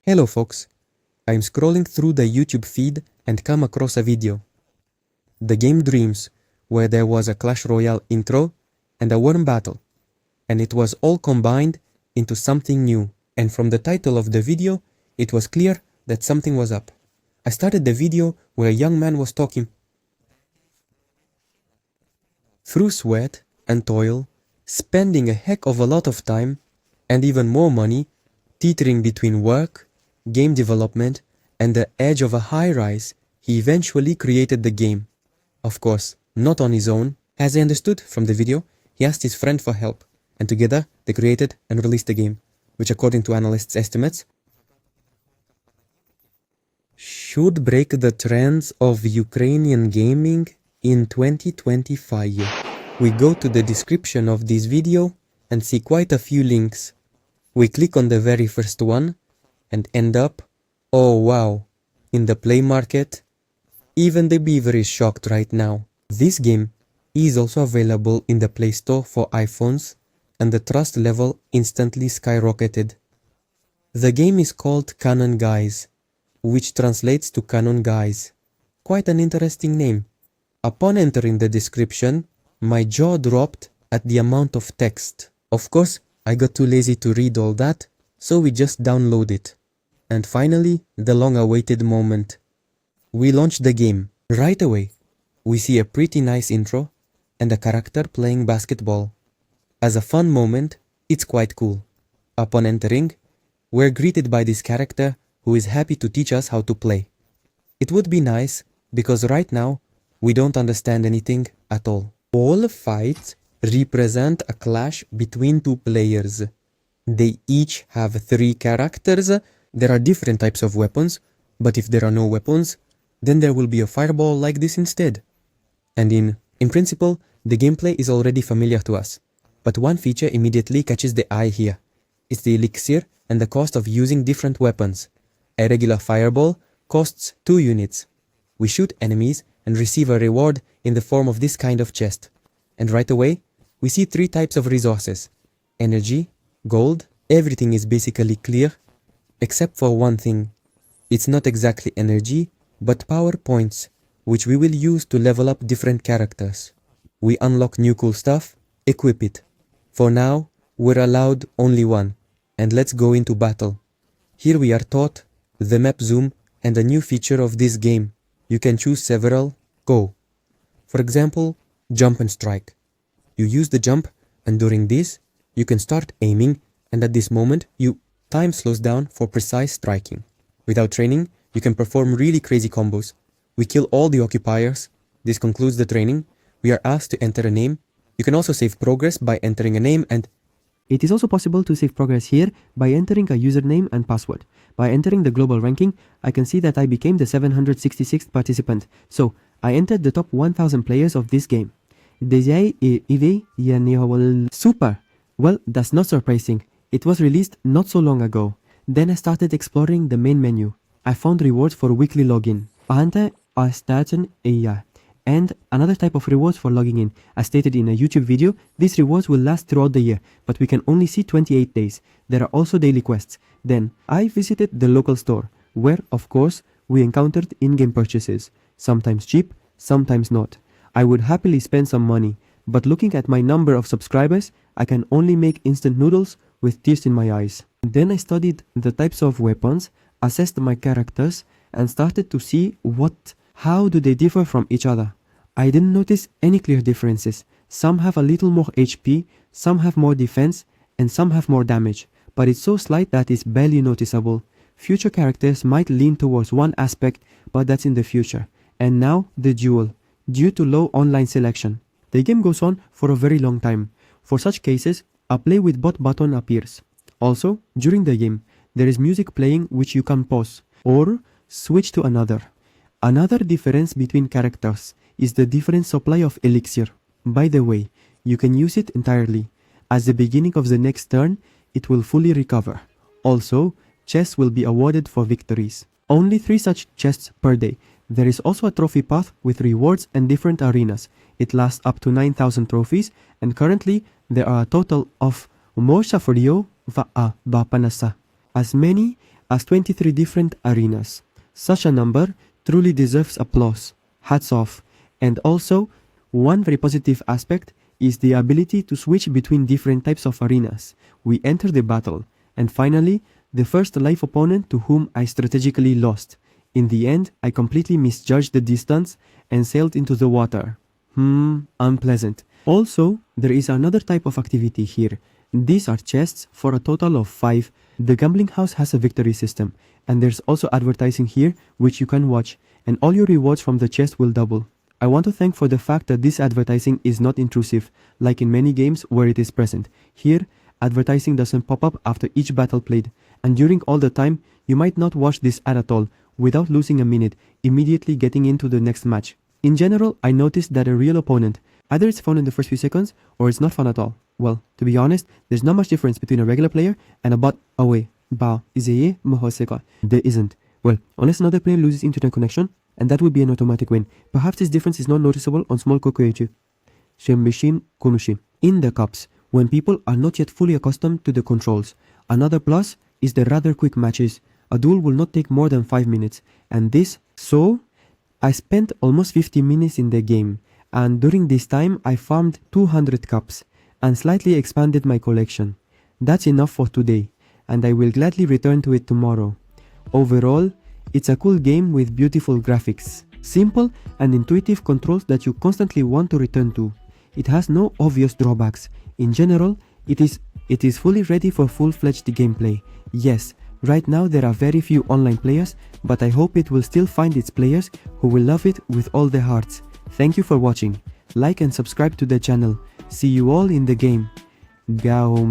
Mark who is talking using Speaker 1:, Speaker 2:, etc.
Speaker 1: Hello folks, I'm scrolling through the YouTube feed and come across a video. The game Dreams, where there was a Clash Royale intro and a warm battle, and it was all combined into something new, and from the title of the video, it was clear that something was up. I started the video where a young man was talking. Through sweat and toil, spending a heck of a lot of time, and even more money, teetering between work, game development, and the edge of a high rise, he eventually created the game. Of course, not on his own. As I understood from the video, he asked his friend for help, and together they created and released the game, which according to analysts' estimates, should break the trends of Ukrainian gaming in 2025. We go to the description of this video and see quite a few links. We click on the very first one and end up, oh wow, in the Play Market. Even the beaver is shocked right now. This game is also available in the Play Store for iPhones, and the trust level instantly skyrocketed. The game is called Canon Guys, which translates to Canon Guys. Quite an interesting name. Upon entering the description, my jaw dropped at the amount of text. Of course, I got too lazy to read all that, so we just download it. And finally, the long-awaited moment. We launch the game. Right away, we see a pretty nice intro and a character playing basketball. As a fun moment, it's quite cool. Upon entering, we're greeted by this character who is happy to teach us how to play. It would be nice, because right now, we don't understand anything at all. All fights represent a clash between two players. They each have 3 characters. There are different types of weapons, but if there are no weapons, then there will be a fireball like this instead. And in principle, the gameplay is already familiar to us. But one feature immediately catches the eye here. It's the elixir and the cost of using different weapons. A regular fireball costs 2 units. We shoot enemies and receive a reward in the form of this kind of chest. And right away, we see 3 types of resources. Energy, gold, everything is basically clear, except for one thing. It's not exactly energy, but power points, which we will use to level up different characters. We unlock new cool stuff, equip it. For now, we're allowed only one, and let's go into battle. Here we are taught the map zoom and a new feature of this game. You can choose several. Go. For example, jump and strike. You use the jump, and during this, you can start aiming, and at this moment, time slows down for precise striking. Without training, you can perform really crazy combos. We kill all the occupiers. This concludes the training. We are asked to enter a name. You can also save progress by entering a name, and
Speaker 2: it is also possible to save progress here by entering a username and password. By entering the global ranking, I can see that I became the 766th participant, so I entered the top 1000 players of this game. Super! Well, that's not surprising. It was released not so long ago. Then I started exploring the main menu. I found rewards for weekly login. And another type of rewards for logging in. As stated in a YouTube video, these rewards will last throughout the year, but we can only see 28 days. There are also daily quests. Then, I visited the local store, where, of course, we encountered in-game purchases. Sometimes cheap, sometimes not. I would happily spend some money, but looking at my number of subscribers, I can only make instant noodles with tears in my eyes. Then I studied the types of weapons, assessed my characters, and started to see how do they differ from each other. I didn't notice any clear differences. Some have a little more HP, some have more defense, and some have more damage, but it's so slight that it's barely noticeable. Future characters might lean towards one aspect, but that's in the future. And now, the duel. Due to low online selection, the game goes on for a very long time. For such cases, a play with bot button appears. Also, during the game, there is music playing which you can pause, or switch to another. Another difference between characters is the different supply of elixir. By the way, you can use it entirely. At the beginning of the next turn, it will fully recover. Also, chests will be awarded for victories. Only 3 such chests per day. There is also a trophy path with rewards and different arenas. It lasts up to 9,000 trophies, and currently there are a total of as many as 23 different arenas. Such a number truly deserves applause. Hats off. And also, one very positive aspect is the ability to switch between different types of arenas. We enter the battle, and finally, the first live opponent to whom I strategically lost. In the end, I completely misjudged the distance and sailed into the water. Unpleasant. Also, there is another type of activity here. These are chests for a total of 5. The gambling house has a victory system, and there's also advertising here which you can watch, and all your rewards from the chest will double. I want to thank for the fact that this advertising is not intrusive, like in many games where it is present. Here, advertising doesn't pop up after each battle played, and during all the time, you might not watch this ad at all, without losing a minute, immediately getting into the next match. In general, I noticed that a real opponent, either it's fun in the first few seconds, or it's not fun at all. Well, to be honest, there's not much difference between a regular player and a bot. Away. Ba. Izeye Mohoseka. There isn't. Well, unless another player loses internet connection, and that would be an automatic win. Perhaps this difference is not noticeable on small kokoechi. Shembishin Kunushi. In the cups, when people are not yet fully accustomed to the controls. Another plus is the rather quick matches. A duel will not take more than 5 minutes, and this, so I spent almost 50 minutes in the game, and during this time I farmed 200 cups, and slightly expanded my collection. That's enough for today, and I will gladly return to it tomorrow. Overall, it's a cool game with beautiful graphics, simple and intuitive controls that you constantly want to return to. It has no obvious drawbacks. In general, it is fully ready for full-fledged gameplay. Yes, right now there are very few online players, but I hope it will still find its players who will love it with all their hearts. Thank you for watching. Like and subscribe to the channel. See you all in the game. Gaum.